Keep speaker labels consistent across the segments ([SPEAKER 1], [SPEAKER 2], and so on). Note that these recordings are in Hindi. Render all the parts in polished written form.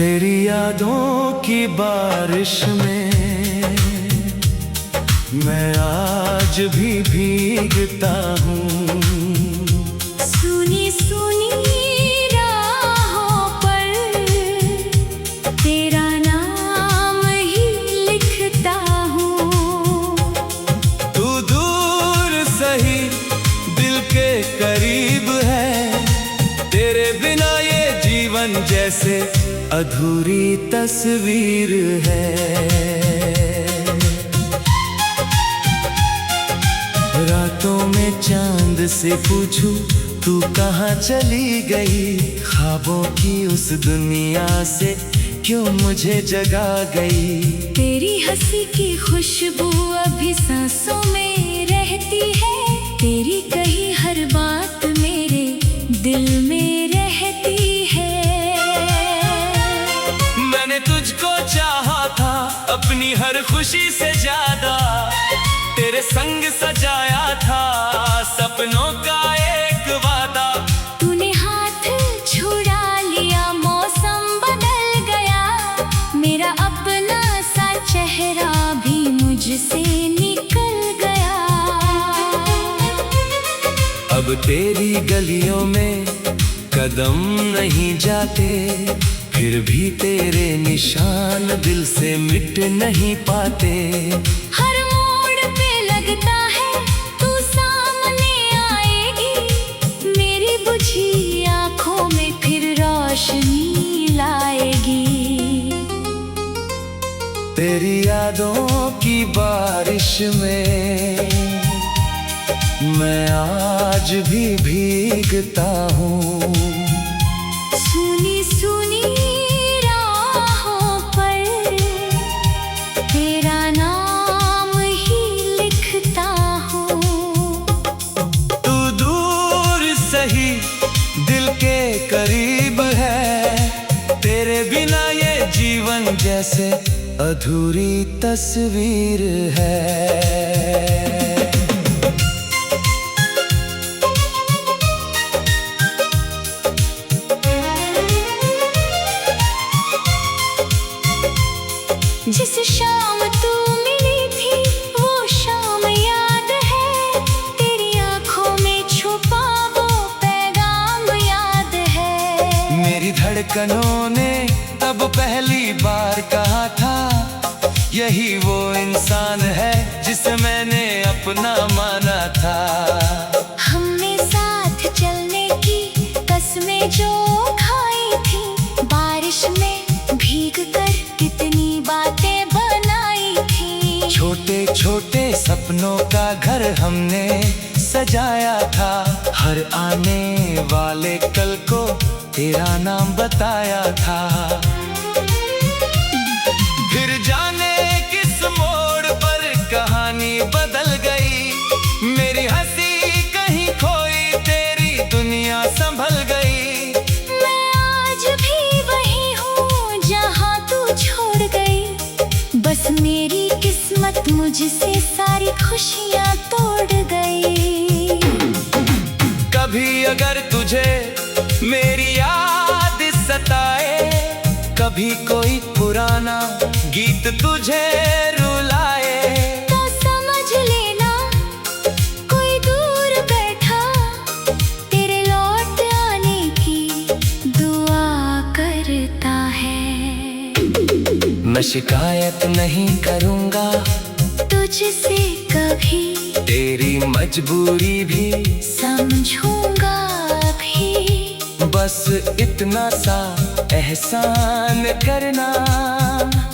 [SPEAKER 1] तेरी यादों की बारिश में मैं आज भी भीगता हूँ।
[SPEAKER 2] सुनी सुनी राहों पर तेरा नाम ही लिखता हूँ।
[SPEAKER 1] तू दूर सही दिल के करीब है, तेरे बिना ये जीवन जैसे अधूरी तस्वीर है। रातों में चांद से पूछूं तू कहाँ चली गई, ख्वाबों की उस दुनिया से क्यों मुझे जगा गई।
[SPEAKER 2] तेरी हंसी की खुशबू अभी सांसों में रहती है, तेरी कही हर बात मेरे दिल में रहती है।
[SPEAKER 1] मैंने तुझको चाहा था अपनी हर खुशी से ज्यादा, तेरे संग सजाया था सपनों का एक वादा।
[SPEAKER 2] तूने हाथ छुड़ा लिया, मौसम बदल गया, मेरा अपना सा चेहरा भी मुझसे निकल गया।
[SPEAKER 1] अब तेरी गलियों में कदम नहीं जाते, फिर भी तेरे निशान दिल से मिट नहीं पाते।
[SPEAKER 2] हर मोड़ पे लगता है तू सामने आएगी, मेरी बुझी आँखों में फिर रोशनी लाएगी।
[SPEAKER 1] तेरी यादों की बारिश में मैं आज भी भीगता हूँ।
[SPEAKER 2] सुनी सुनी राहों पर तेरा नाम ही लिखता हूँ।
[SPEAKER 1] तू दूर सही दिल के करीब है, तेरे बिना ये जीवन जैसे अधूरी तस्वीर है।
[SPEAKER 2] जिस शाम तू मिली थी वो शाम याद है, तेरी आंखों में छुपा वो पैगाम याद है।
[SPEAKER 1] मेरी धड़कनों ने तब पहली बार कहा था, यही वो इंसान है जिसे मैंने अपना माना था।
[SPEAKER 2] हमने साथ चलने की कसमें जो खाई थी, बारिश में भीग कर कितनी बातें बनाई थी।
[SPEAKER 1] छोटे छोटे सपनों का घर हमने सजाया था, हर आने वाले कल को तेरा नाम बताया था। फिर जाने किस मोड़ पर कहानी बदल गई, मेरी हंसी कहीं खोई, तेरी दुनिया संभल गई।
[SPEAKER 2] मैं आज भी वही हूँ जहाँ तू छोड़ गई, बस मेरी किस्मत मुझसे सारी खुशियाँ तोड़ गई।
[SPEAKER 1] कभी अगर तुझे मेरी याद सताए, कभी कोई पुराना गीत तुझे रुलाए,
[SPEAKER 2] तो समझ लेना कोई दूर बैठा तेरे लौट आने की दुआ करता है।
[SPEAKER 1] मैं शिकायत नहीं करूँगा
[SPEAKER 2] तुझसे कभी,
[SPEAKER 1] तेरी मजबूरी भी
[SPEAKER 2] समझूंगा भी।
[SPEAKER 1] बस इतना सा एहसान करना,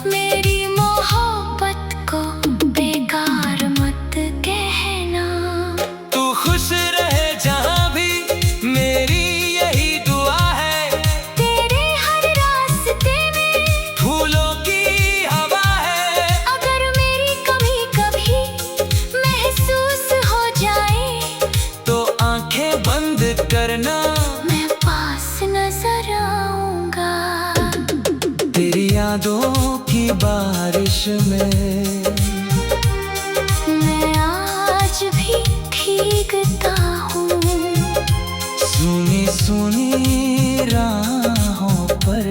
[SPEAKER 2] मेरी मोहब्बत को बेकार मत कहना।
[SPEAKER 1] तू खुश रहे जहाँ भी मेरी यही दुआ है,
[SPEAKER 2] तेरे हर रास्ते में
[SPEAKER 1] फूलों की हवा है।
[SPEAKER 2] अगर मेरी कभी कभी महसूस हो जाए,
[SPEAKER 1] तो आंखें बंद करना,
[SPEAKER 2] मैं पास नजर आऊंगा।
[SPEAKER 1] तेरी यादों की बारिश में
[SPEAKER 2] मैं आज भी भीगता हूँ।
[SPEAKER 1] सुनी सुनी राहों पर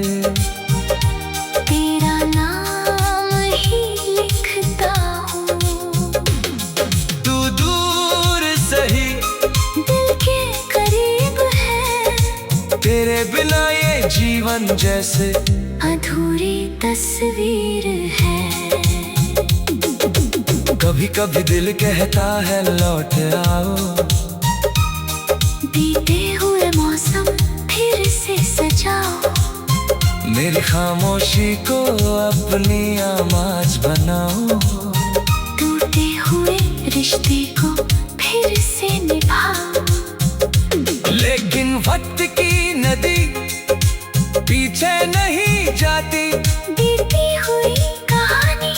[SPEAKER 1] तेरे बिना ये जीवन जैसे
[SPEAKER 2] अधूरी तस्वीर है।
[SPEAKER 1] कभी कभी दिल कहता है लौट आओ,
[SPEAKER 2] बीते हुए मौसम फिर से सजाओ।
[SPEAKER 1] मेरी खामोशी को अपनी आवाज बनाओ,
[SPEAKER 2] टूटे हुए रिश्ते को फिर से निभाओ।
[SPEAKER 1] लेकिन वक्त की नदी पीछे नहीं जाती,
[SPEAKER 2] बीती हुई कहानी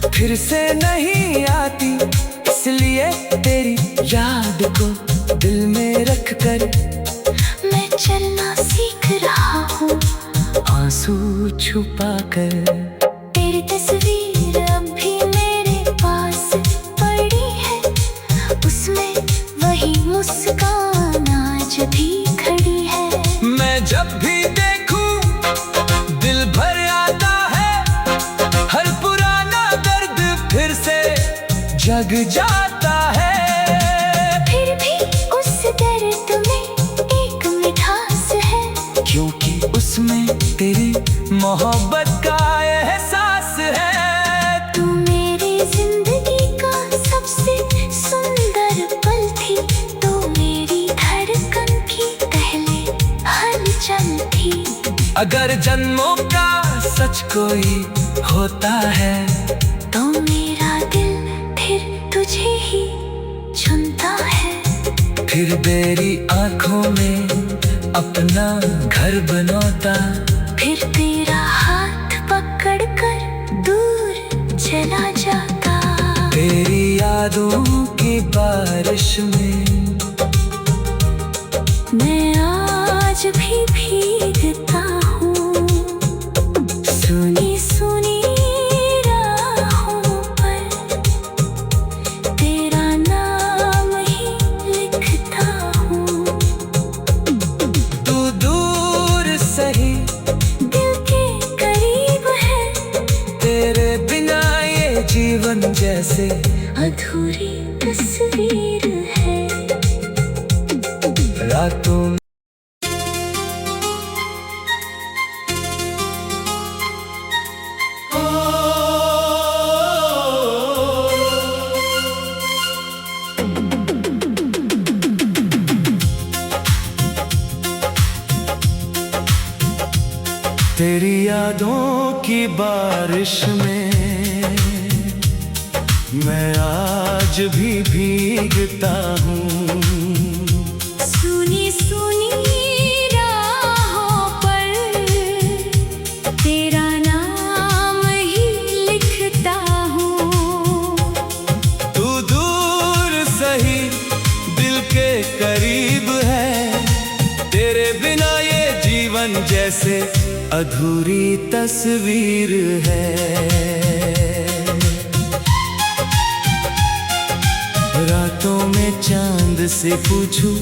[SPEAKER 1] फिर से नहीं आती। इसलिए तेरी याद को दिल में रख कर
[SPEAKER 2] मैं चलना सीख रहा हूँ,
[SPEAKER 1] आंसू छुपा कर।
[SPEAKER 2] तेरी तस्वीर अब भी मेरे पास पड़ी है, उसमें वही मुस्कान आज भी खड़ी है।
[SPEAKER 1] मैं जब भी देखूं दिल भर आता है, हर पुराना दर्द फिर से जग जाता है।
[SPEAKER 2] फिर भी उस दर्द में एक मिठास है,
[SPEAKER 1] क्योंकि उसमें तेरी मोहब्बत का एहसास है।
[SPEAKER 2] तू मेरी जिंदगी का सबसे सुंदर पल थी, तो मेरी धड़कन की पहले हलचल थी।
[SPEAKER 1] अगर जन्मों का सच कोई होता है,
[SPEAKER 2] तो मेरा दिल फिर तुझे ही चुनता है।
[SPEAKER 1] फिर तेरी आंखों में अपना घर बनौता,
[SPEAKER 2] फिर तेरा हाथ पकड़ कर दूर चला जाता।
[SPEAKER 1] तेरी यादों की बारिश में
[SPEAKER 2] मैं आज भी भीगता हूँ, सुनी सुनी राहों पर तेरा नाम ही लिखता हूँ।
[SPEAKER 1] तू दूर सही
[SPEAKER 2] दिल के करीब है,
[SPEAKER 1] तेरे बिना ये जीवन जैसे
[SPEAKER 2] अधूरी तस्वीर है।
[SPEAKER 1] रातों में तेरी यादों की बारिश में मैं आज भी भीगता हूँ।
[SPEAKER 2] सुनी सुनी राहों पर तेरा नाम ही लिखता हूँ।
[SPEAKER 1] तू दूर सही दिल के करीब है, तेरे बिना ये जीवन जैसे अधूरी तस्वीर है। रातों में चांद से पूछूं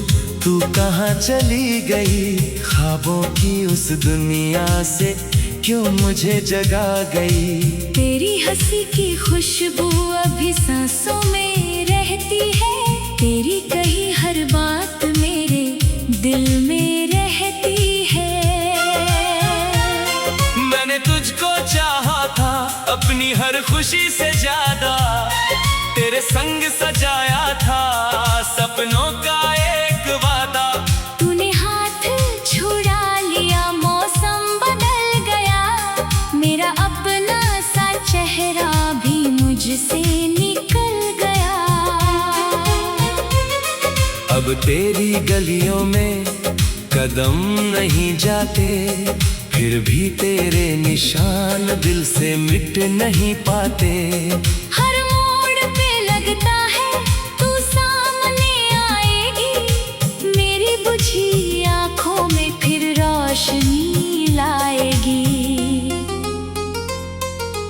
[SPEAKER 1] तू कहाँ चली गई, ख्वाबों की उस दुनिया से क्यों मुझे जगा गई।
[SPEAKER 2] तेरी हंसी की खुशबू अभी सांसों में रहती है, तेरी कही हर बात मेरे दिल में रहती है।
[SPEAKER 1] मैंने तुझको चाहा था अपनी हर खुशी से ज्यादा, तेरे संग सजाया था सपनों का एक वादा।
[SPEAKER 2] तूने हाथ छुड़ा लिया, मौसम बदल गया, मेरा अपना सा चेहरा भी मुझसे निकल गया।
[SPEAKER 1] अब तेरी गलियों में कदम नहीं जाते, फिर भी तेरे निशान दिल से मिट नहीं पाते।
[SPEAKER 2] हर मोड़ पे लगता है तू सामने आएगी, मेरी बुझी आंखों में फिर रोशनी लाएगी।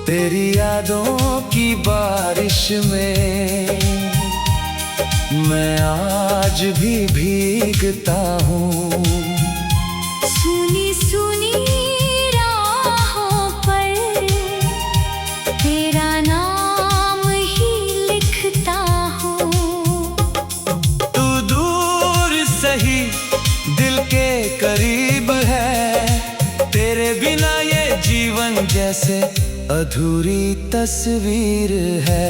[SPEAKER 1] तेरी यादों की बारिश में मैं आज भी भीगता हूँ।
[SPEAKER 2] सुनी सुनी राहों पर तेरा नाम ही लिखता हूँ।
[SPEAKER 1] तू दूर सही दिल के के करीब है। तेरे बिना ये जीवन जैसे अधूरी तस्वीर है।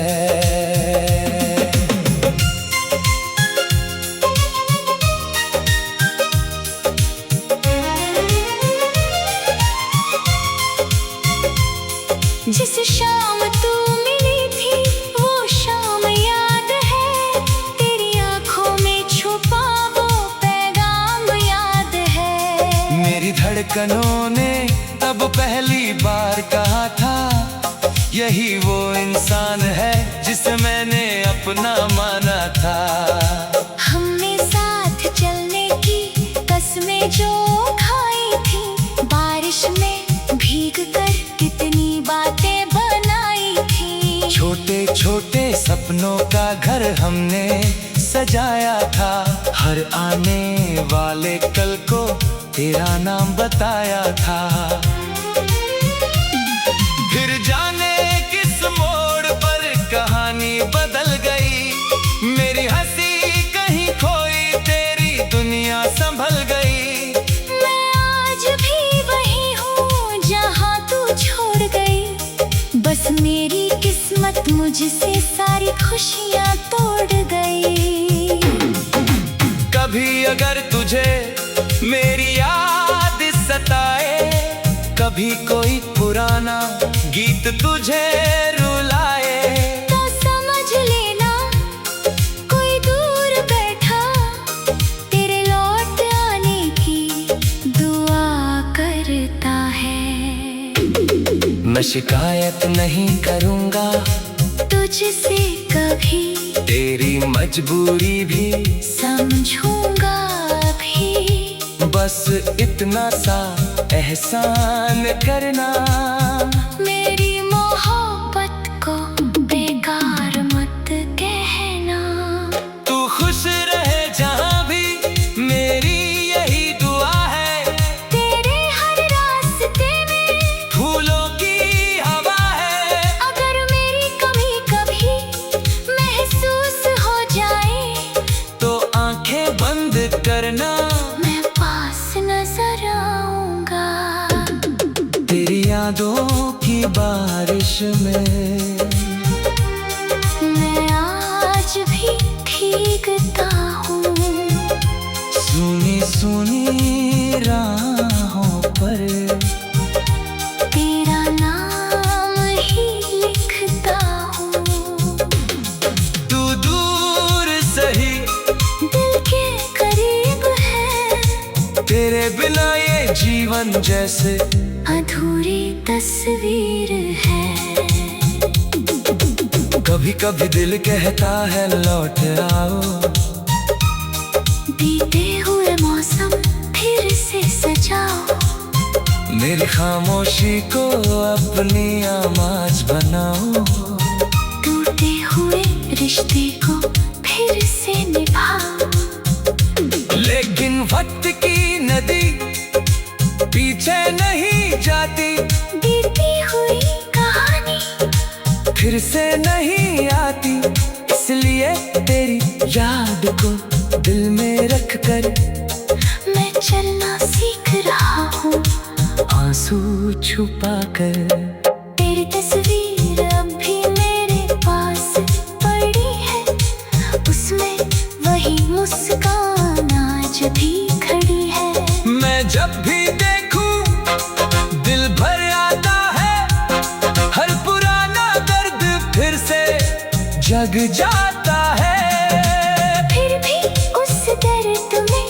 [SPEAKER 2] जिस शाम तू मिली थी वो शाम याद है, तेरी आंखों में छुपा वो पैगाम याद है।
[SPEAKER 1] मेरी धड़कनों ने तब पहली बार कहा था, यही वो इंसान है जिसे मैंने अपना माना था।
[SPEAKER 2] हमने साथ चलने की कसमें जो खाई थी, बारिश में भीग कर कितनी बातें बनाई थी।
[SPEAKER 1] छोटे छोटे सपनों का घर हमने सजाया था, हर आने वाले कल को तेरा नाम बताया था। फिर जाने किस मोड़ पर कहानी बदल गई, मेरी हंसी कहीं खोई, तेरी दुनिया संभल गई।
[SPEAKER 2] मैं आज भी वही हूँ जहाँ तू छोड़ गई, बस मेरी किस्मत मुझसे सारी खुशियाँ तोड़ गई।
[SPEAKER 1] कभी अगर तुझे मेरी याद सताए, कभी कोई पुराना गीत तुझे रुलाए,
[SPEAKER 2] तो समझ लेना कोई दूर बैठा तेरे लौट आने की दुआ करता है।
[SPEAKER 1] मैं शिकायत नहीं करूँगा
[SPEAKER 2] तुझसे कभी,
[SPEAKER 1] तेरी मजबूरी भी
[SPEAKER 2] समझूंगा भी।
[SPEAKER 1] बस इतना सा एहसान करना,
[SPEAKER 2] मेरी मोहब्बत को बेकार मत कहना।
[SPEAKER 1] तू खुश रहे जहाँ भी, मेरी यही दुआ है।
[SPEAKER 2] तेरे हर रास्ते में
[SPEAKER 1] फूलों की हवा है।
[SPEAKER 2] अगर मेरी कमी कभी महसूस हो जाए,
[SPEAKER 1] तो आंखें बंद करना,
[SPEAKER 2] मैं पास नजर आऊंगा।
[SPEAKER 1] तेरी यादों की बारिश में
[SPEAKER 2] मैं आज भी भीगता हूँ,
[SPEAKER 1] सुनी सुनी राहों पर
[SPEAKER 2] तेरा नाम ही लिखता हूँ।
[SPEAKER 1] तू दूर सही,
[SPEAKER 2] दिल के करीब है,
[SPEAKER 1] तेरे बिना ये जीवन जैसे
[SPEAKER 2] अधूरी तस्वीर है।
[SPEAKER 1] कभी कभी दिल कहता है लौट आओ,
[SPEAKER 2] बीते हुए मौसम फिर से सजाओ,
[SPEAKER 1] मेरी खामोशी को अपनी आवाज बनाओ।
[SPEAKER 2] टूटे हुए रिश्ते को फिर से निभाओ।
[SPEAKER 1] लेकिन वक्त की नदी पीछे नहीं जाती,
[SPEAKER 2] बीती हुई कहानी
[SPEAKER 1] फिर से नहीं आती, इसलिए तेरी याद को दिल में रख कर
[SPEAKER 2] मैं चलना सीख रहा हूँ।
[SPEAKER 1] आंसू छुपा कर
[SPEAKER 2] तेरी तस्वीर अब भी मेरे पास पड़ी है, उसमें वही मुस्कान आज भी खड़ी है।
[SPEAKER 1] मैं जब भी देखूं दिल भर आता है, हर पुराना दर्द फिर से जग जाता है।
[SPEAKER 2] फिर भी उस दर्द में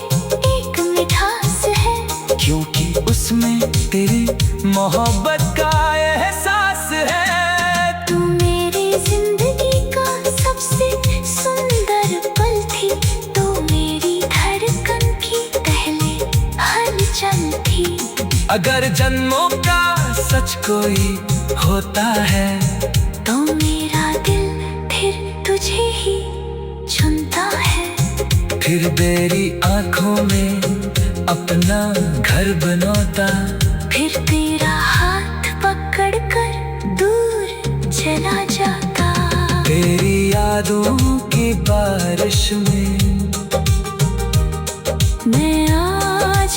[SPEAKER 2] एक मिठास है,
[SPEAKER 1] क्योंकि उसमें तेरी मोहब्बत का एहसास है।
[SPEAKER 2] तू मेरी जिंदगी का सबसे सुंदर पल थी, तू मेरी धड़कन की पहले हलचल थी।
[SPEAKER 1] अगर जन्मों का सच कोई होता है,
[SPEAKER 2] तो मेरा दिल फिर तुझे ही चुनता है।
[SPEAKER 1] फिर तेरी आंखों में अपना घर बनौता,
[SPEAKER 2] फिर तेरा हाथ पकड़ कर दूर चला जाता।
[SPEAKER 1] तेरी यादों की बारिश में
[SPEAKER 2] मैं आज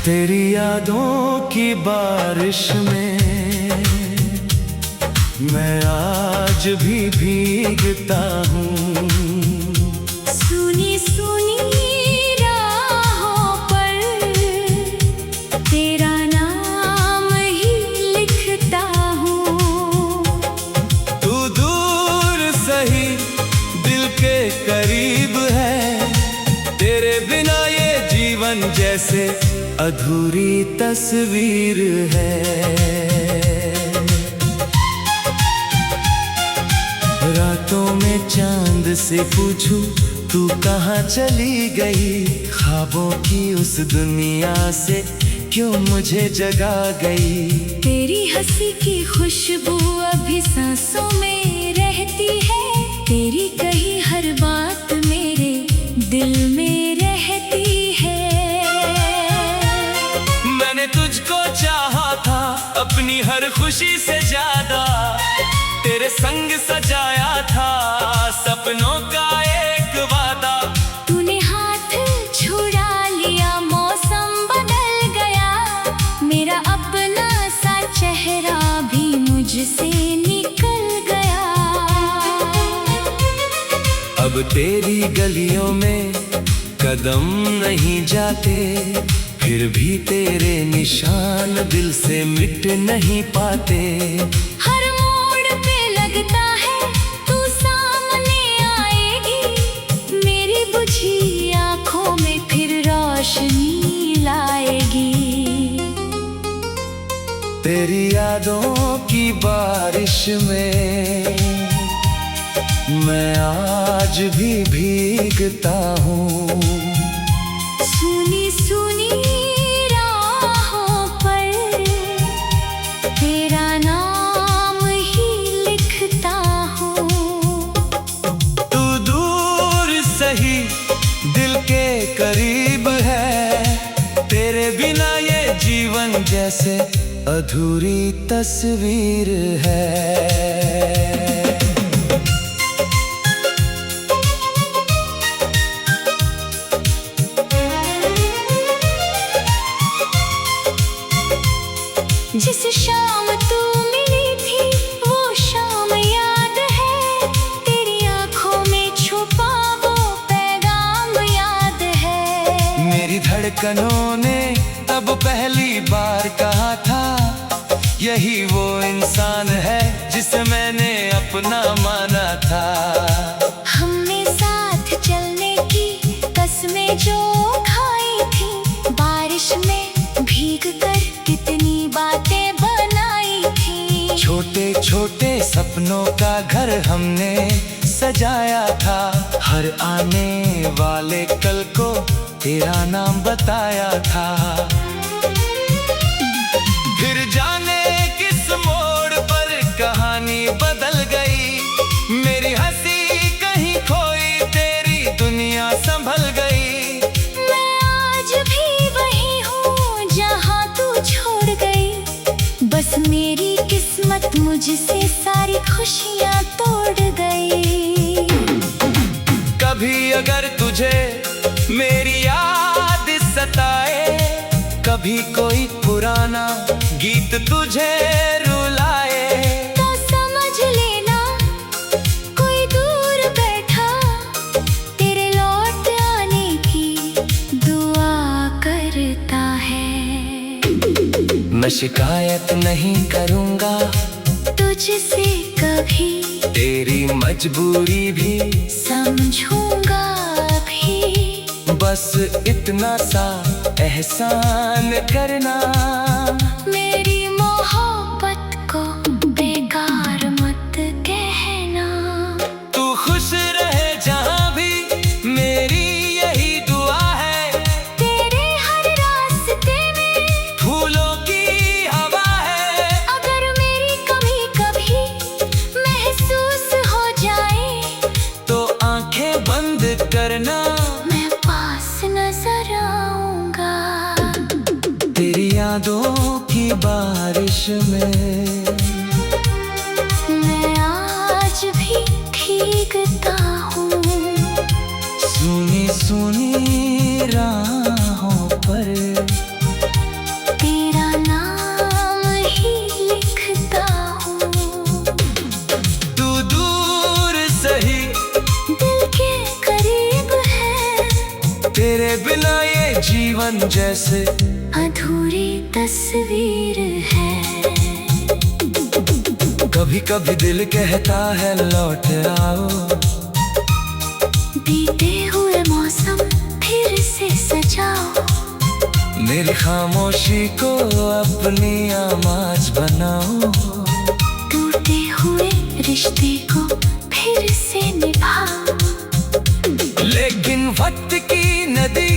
[SPEAKER 1] तेरी यादों की बारिश में मैं आज भी भीगता हूँ।
[SPEAKER 2] सुनी सुनी राहों पर तेरा नाम ही लिखता हूँ।
[SPEAKER 1] तू दूर सही दिल के करीब है, तेरे बिना ये जीवन जैसे अधूरी तस्वीर है। रातों में चांद से पूछूं तू कहाँ चली गई, ख्वाबों की उस दुनिया से क्यों मुझे जगा गई।
[SPEAKER 2] तेरी हंसी की खुशबू अभी सांसों में रहती है, तेरी कही हर बात मेरे दिल में रहती है।
[SPEAKER 1] मैंने तुझको चाहा था अपनी हर खुशी से ज्यादा, तेरे संग सजाया था सपनों का एक वादा।
[SPEAKER 2] तूने हाथ छुड़ा लिया मौसम बदल गया, मेरा अपना सा चेहरा भी मुझसे निकल गया।
[SPEAKER 1] अब तेरी गलियों में कदम नहीं जाते, फिर भी तेरे निशान दिल से मिट नहीं पाते।
[SPEAKER 2] हर मोड़ पे लगता है तू सामने आएगी, मेरी बुझी आंखों में फिर रोशनी लाएगी।
[SPEAKER 1] तेरी यादों की बारिश में मैं आज भी भीगता हूँ।
[SPEAKER 2] सुनी सुनी राहों पर तेरा नाम ही लिखता हूँ।
[SPEAKER 1] तू दूर सही दिल के करीब है, तेरे बिना ये जीवन जैसे अधूरी तस्वीर है।
[SPEAKER 2] जिस शाम तू मिली थी वो शाम याद है, तेरी आंखों में छुपा वो पैगाम याद है।
[SPEAKER 1] मेरी धड़कनों ने तब पहली बार कहा था, यही वो इंसान है जिसे मैंने अपना माना था।
[SPEAKER 2] हमने साथ चलने की कसमें जो खाई थी, बारिश में भीग कर कितनी बातें बनाई थी।
[SPEAKER 1] छोटे छोटे सपनों का घर हमने सजाया था, हर आने वाले कल को तेरा नाम बताया था। फिर जाने किस मोड़ पर कहानी बदल गई, मेरी हंसी कहीं खोई तेरी दुनिया संभल गई।
[SPEAKER 2] मैं आज भी वही हूँ जहाँ तू छोड़ गई, बस मेरी किस्मत मुझसे सारी खुशियाँ तोड़ गई।
[SPEAKER 1] कभी अगर तुझे मेरी याद सताए, कभी कोई पुराना गीत तुझे रुलाए,
[SPEAKER 2] तो समझ लेना कोई दूर बैठा तेरे लौट आने की दुआ करता है।
[SPEAKER 1] मैं शिकायत नहीं करूँगा
[SPEAKER 2] तुझसे कभी,
[SPEAKER 1] तेरी मजबूरी भी
[SPEAKER 2] समझूंगा भी।
[SPEAKER 1] बस इतना सा एहसान करना,
[SPEAKER 2] मेरी मोहब्बत को बेकार मत कहना।
[SPEAKER 1] तू खुश रहे जहाँ भी मेरी यही दुआ है,
[SPEAKER 2] तेरे हर रास्ते में
[SPEAKER 1] फूलों की हवा है।
[SPEAKER 2] अगर मेरी कमी कभी महसूस हो जाए,
[SPEAKER 1] तो आंखें बंद करना,
[SPEAKER 2] मैं पास नजर आऊंगा।
[SPEAKER 1] तेरी यादों की बारिश में
[SPEAKER 2] मैं आज भी भीगता हूँ।
[SPEAKER 1] सुनी सुनी राहों पर बिना ये जीवन जैसे
[SPEAKER 2] अधूरी तस्वीर है।
[SPEAKER 1] कभी कभी दिल कहता है लौट आओ,
[SPEAKER 2] बीते हुए मौसम फिर से सजाओ।
[SPEAKER 1] मेरी खामोशी को अपनी आवाज बनाओ,
[SPEAKER 2] टूटे हुए रिश्ते को फिर से निभाओ।
[SPEAKER 1] लेकिन वक्त की नदी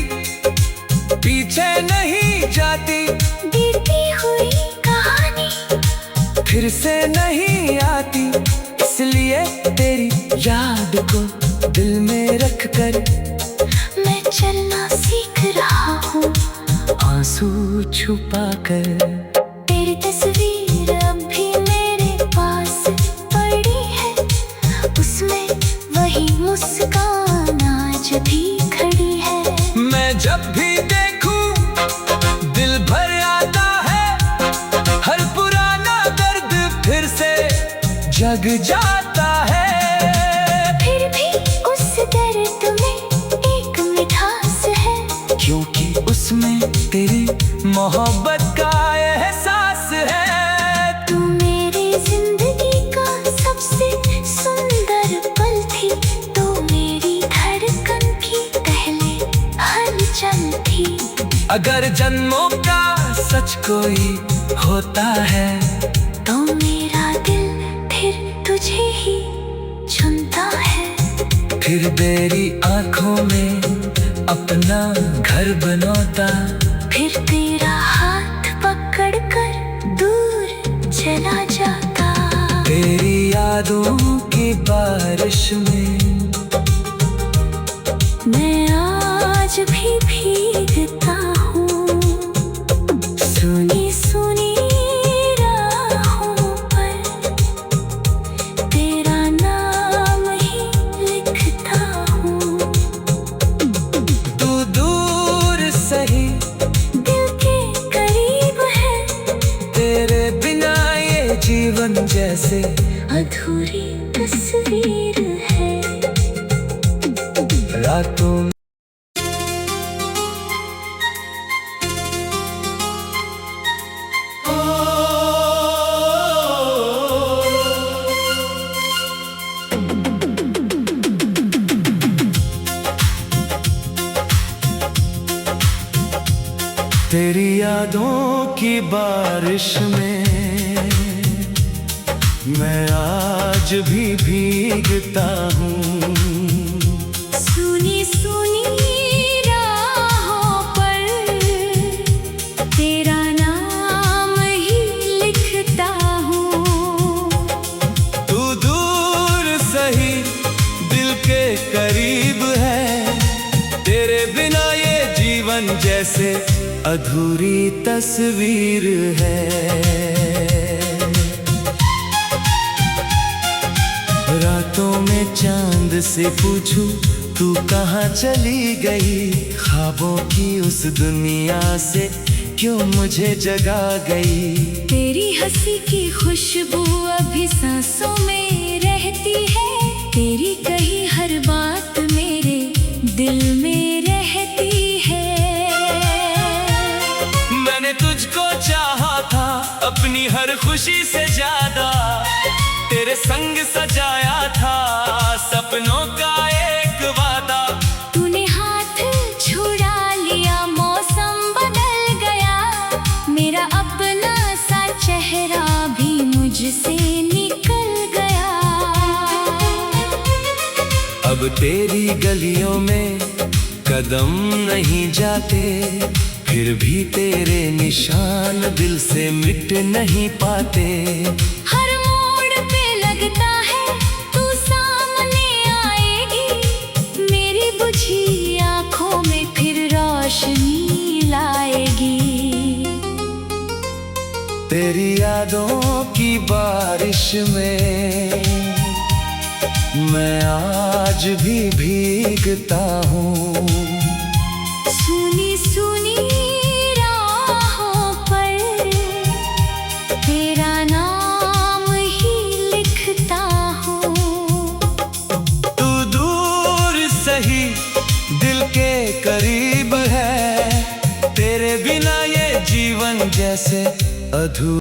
[SPEAKER 1] पीछे नहीं जाती,
[SPEAKER 2] बीती हुई कहानी
[SPEAKER 1] फिर से नहीं आती। इसलिए तेरी याद को दिल में रख कर
[SPEAKER 2] मैं चलना सीख रहा हूँ,
[SPEAKER 1] आंसू छुपा कर।
[SPEAKER 2] तेरी तस्वीर अब भी मेरे पास पड़ी है, उसमें वही मुस्कान आज भी खड़ी है।
[SPEAKER 1] मैं जब भी देखूं दिल भर आता है, हर पुराना दर्द फिर से जग जाता है।
[SPEAKER 2] फिर भी उस दर्द में एक मिठास है,
[SPEAKER 1] क्योंकि उसमें तेरी मोहब्बत का एहसास है।
[SPEAKER 2] तू मेरी जिंदगी का सबसे सुंदर पल थी, तो मेरी धड़कन की पहले हलचल थी।
[SPEAKER 1] अगर जन्मों का सच कोई होता है,
[SPEAKER 2] तो मेरा दिल फिर तुझे ही चुनता है।
[SPEAKER 1] फिर तेरी आंखों में अपना घर बनौता,
[SPEAKER 2] फिर तेरा हाथ पकड़ कर दूर चला जाता।
[SPEAKER 1] तेरी यादों की बारिश में
[SPEAKER 2] मैं आज भी भीगता हूँ, सुनी सुनी राहों पर तेरा नाम ही लिखता हूँ।
[SPEAKER 1] तू दूर सही
[SPEAKER 2] दिल के करीब है,
[SPEAKER 1] तेरे बिना ये जीवन जैसे
[SPEAKER 2] अधूरी तस्वीर है।
[SPEAKER 1] रातों में तेरी यादों की बारिश में मैं आज भी भीगता हूँ।
[SPEAKER 2] सुनी सुनी राहों पर तेरा नाम ही लिखता हूँ।
[SPEAKER 1] तू दूर सही दिल के करीब है, तेरे बिना ये जीवन जैसे अधूरी तस्वीर है। रातों में चांद से पूछूं तू कहाँ चली गई, ख्वाबों की उस दुनिया से क्यों मुझे जगा गई।
[SPEAKER 2] तेरी हंसी की खुशबू अभी सांसों में रहती है, तेरी कही हर बात मेरे दिल में रहती है।
[SPEAKER 1] मैंने तुझको चाहा था अपनी हर खुशी से ज्यादा, तेरे संग सजाया था सपनों का एक वादा।
[SPEAKER 2] तूने हाथ छुड़ा लिया, मौसम बदल गया, मेरा अपना सा चेहरा भी मुझसे निकल गया।
[SPEAKER 1] अब तेरी गलियों में कदम नहीं जाते, फिर भी तेरे निशान दिल से मिट नहीं पाते।
[SPEAKER 2] हर मोड़ पे लगता है तू सामने आएगी, मेरी बुझी आंखों में फिर रोशनी लाएगी।
[SPEAKER 1] तेरी यादों की बारिश में मैं आज भी भीगता हूँ।
[SPEAKER 2] सुनी सुनी राहों पर तेरा नाम ही लिखता हूँ।
[SPEAKER 1] तू दूर सही दिल के करीब है, तेरे बिना ये जीवन जैसे अधूरा।